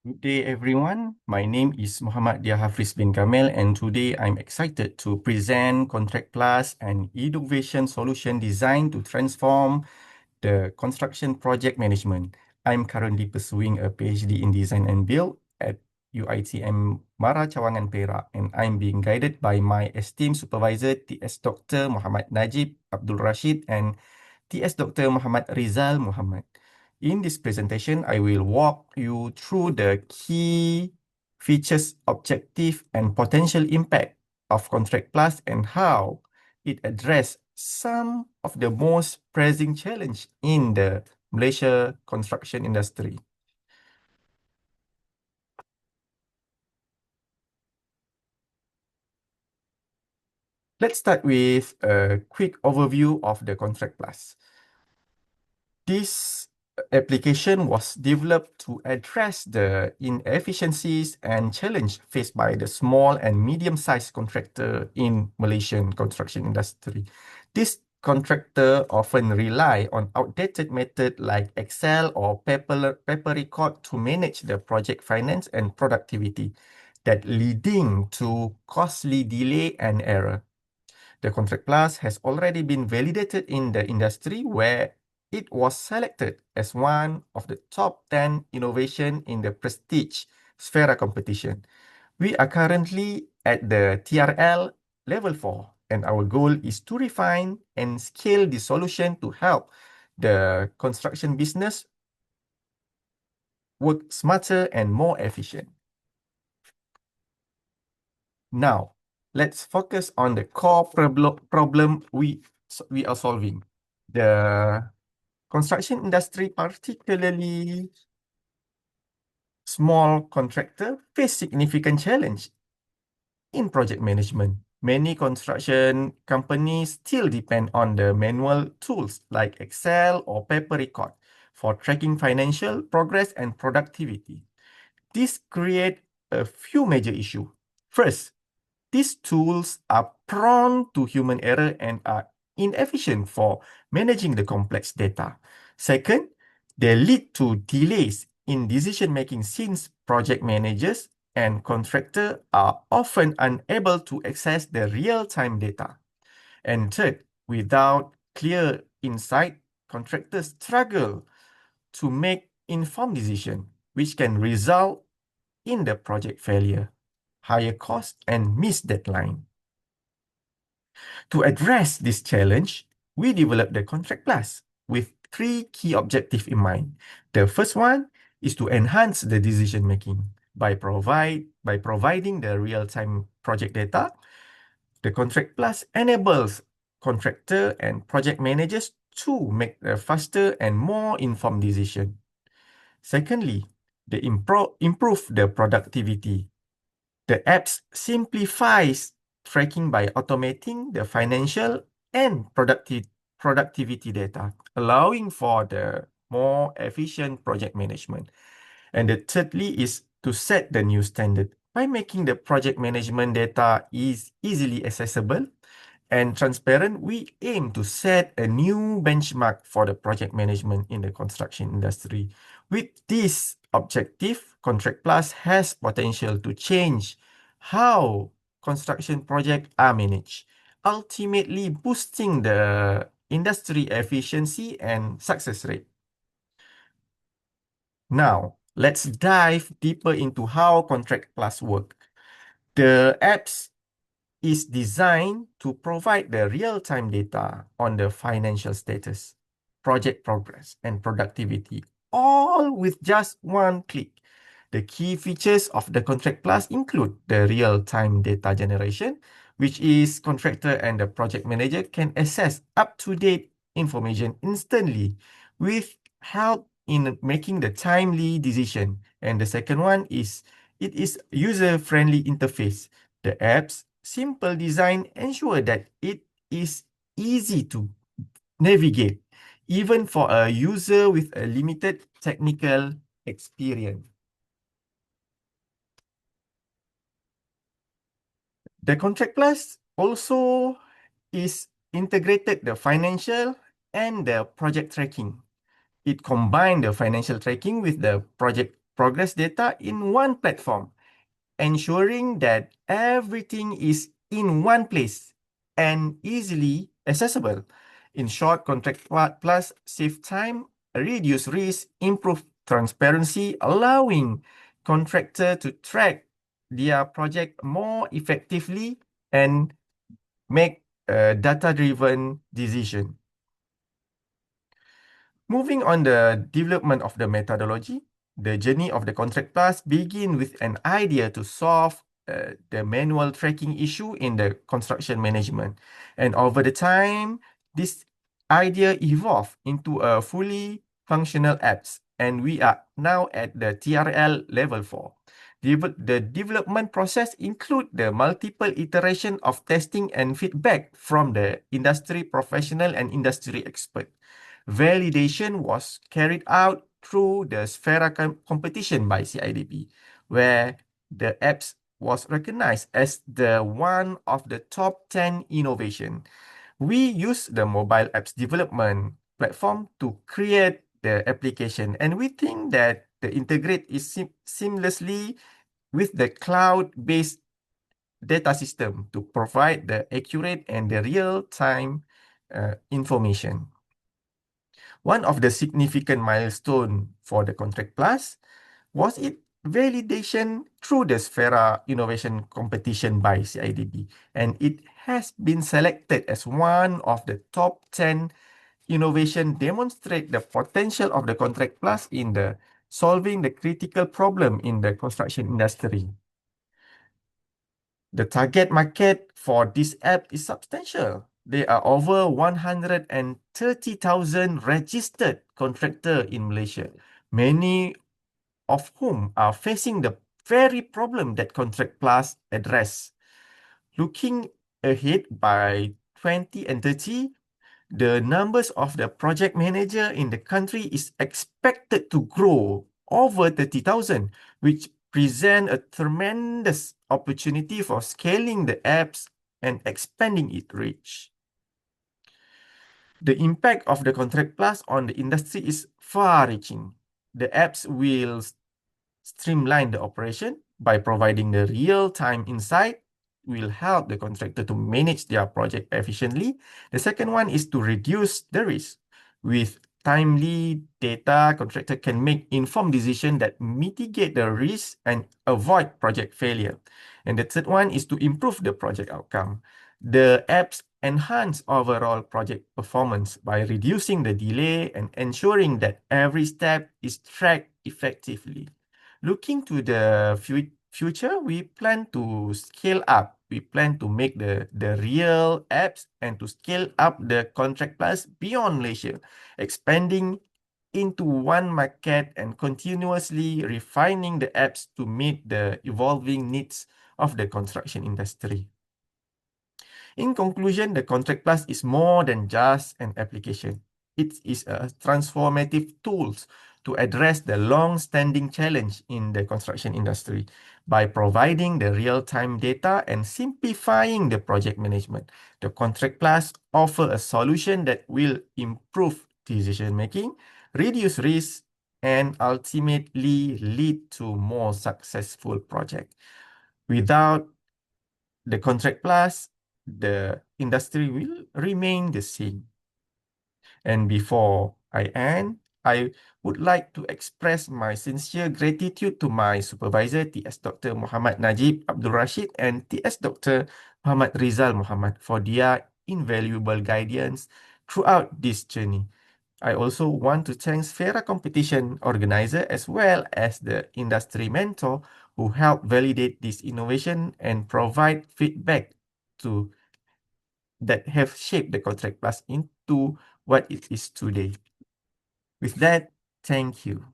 Good day, everyone. My name is Muhammad Hafreez bin Kamil, and today I'm excited to present Contract Plus, an innovation solution designed to transform the construction project management. I'm currently pursuing a PhD in design and build at UITM Mara Cawangan Perak, and I'm being guided by my esteemed supervisor, TS Dr. Muhammad Najib Abdul Rashid and TS Dr. Muhammad Rizal Muhammad. In this presentation, I will walk you through the key features, objective, and potential impact of Contract Plus and how it addresses some of the most pressing challenge in the Malaysia construction industry. Let's start with a quick overview of the Contract Plus. This application was developed to address the inefficiencies and challenge faced by the small and medium-sized contractor in Malaysian construction industry. This contractor often rely on outdated method like Excel or paper record to manage the project finance and productivity, that leading to costly delay and error. The Contract Plus has already been validated in the industry, where it was selected as one of the top 10 innovation in the prestige Sfera competition. We are currently at the TRL level 4, and our goal is to refine and scale the solution to help the construction business work smarter and more efficient. Now, let's focus on the core problem we are solving. The construction industry, particularly small contractor, face significant challenge in project management. Many construction companies still depend on the manual tools like Excel or paper record for tracking financial progress and productivity. This creates a few major issues. First, these tools are prone to human error and are inefficient for managing the complex data. Second, they lead to delays in decision making, since project managers and contractors are often unable to access the real-time data. And third, without clear insight, contractors struggle to make informed decisions, which can result in the project failure, higher cost, and missed deadline. To address this challenge, we developed the Contract Plus with three key objectives in mind. The first one is to enhance the decision making by providing the real-time project data. The Contract Plus enables contractor and project managers to make a faster and more informed decision. Secondly, the improve the productivity. The apps simplifies tracking by automating the financial and productivity data, allowing for the more efficient project management. And the thirdly is to set the new standard by making the project management data is easily accessible and transparent. We aim to set a new benchmark for the project management in the construction industry. With this objective, Contract Plus has potential to change how construction projects are managed, ultimately boosting the industry efficiency and success rate. Now, let's dive deeper into how Contract Plus work. The apps is designed to provide the real-time data on the financial status, project progress, and productivity, all with just one click. The key features of the Contract Plus include the real-time data generation, which is contractor and the project manager can access up-to-date information instantly with help in making the timely decision. And the second one is it is user-friendly interface. The app's simple design ensure that it is easy to navigate, even for a user with a limited technical experience. The Contract Plus also is integrated the financial and the project tracking. It combined the financial tracking with the project progress data in one platform, ensuring that everything is in one place and easily accessible. In short, Contract Plus save time, reduce risk, improve transparency, allowing contractor to track their project more effectively and make a data-driven decision. Moving on the development of the methodology, the journey of the Contract Plus begin with an idea to solve the manual tracking issue in the construction management. And over the time, this idea evolved into a fully functional apps. And we are now at the TRL level 4. The development process include the multiple iteration of testing and feedback from the industry professional and industry expert. Validation was carried out through the Sfera competition by CIDP, where the apps was recognized as the one of the top 10 innovation. We use the mobile apps development platform to create the application, and we think that the integrate is seamlessly with the cloud-based data system to provide the accurate and the real-time information. One of the significant milestone for the Contract Plus was its validation through the Sfera Innovation Competition by CIDB, and it has been selected as one of the top 10 innovation demonstrate the potential of the Contract Plus in the solving the critical problem in the construction industry. The target market for this app is substantial. There are over 130,000 registered contractors in Malaysia, many of whom are facing the very problem that Contract Plus address. Looking ahead by 2030, the numbers of the project manager in the country is expected to grow over 30,000, which present a tremendous opportunity for scaling the apps and expanding its reach. The impact of the Contract Plus on the industry is far-reaching. The apps will streamline the operation by providing the real-time insight will help the contractor to manage their project efficiently. The second one is to reduce the risk. With timely data, contractor can make informed decisions that mitigate the risk and avoid project failure. And the third one is to improve the project outcome. The apps enhance overall project performance by reducing the delay and ensuring that every step is tracked effectively. Looking to the future, we plan to scale up. We plan to make the real apps and to scale up the Contract Plus beyond Malaysia, expanding into one market and continuously refining the apps to meet the evolving needs of the construction industry. In conclusion, the Contract Plus is more than just an application. It is a transformative tool to address the long-standing challenge in the construction industry by providing the real-time data and simplifying the project management. The Contract Plus offers a solution that will improve decision-making, reduce risk, and ultimately lead to more successful projects. Without the Contract Plus, the industry will remain the same. And before I end, I would like to express my sincere gratitude to my supervisor, TS Dr. Muhammad Najib Abdul Rashid and TS Dr. Muhammad Rizal Muhammad for their invaluable guidance throughout this journey. I also want to thank Sfera competition organizer as well as the industry mentor who helped validate this innovation and provide feedback to that have shaped the Contract Plus into what it is today. With that, thank you.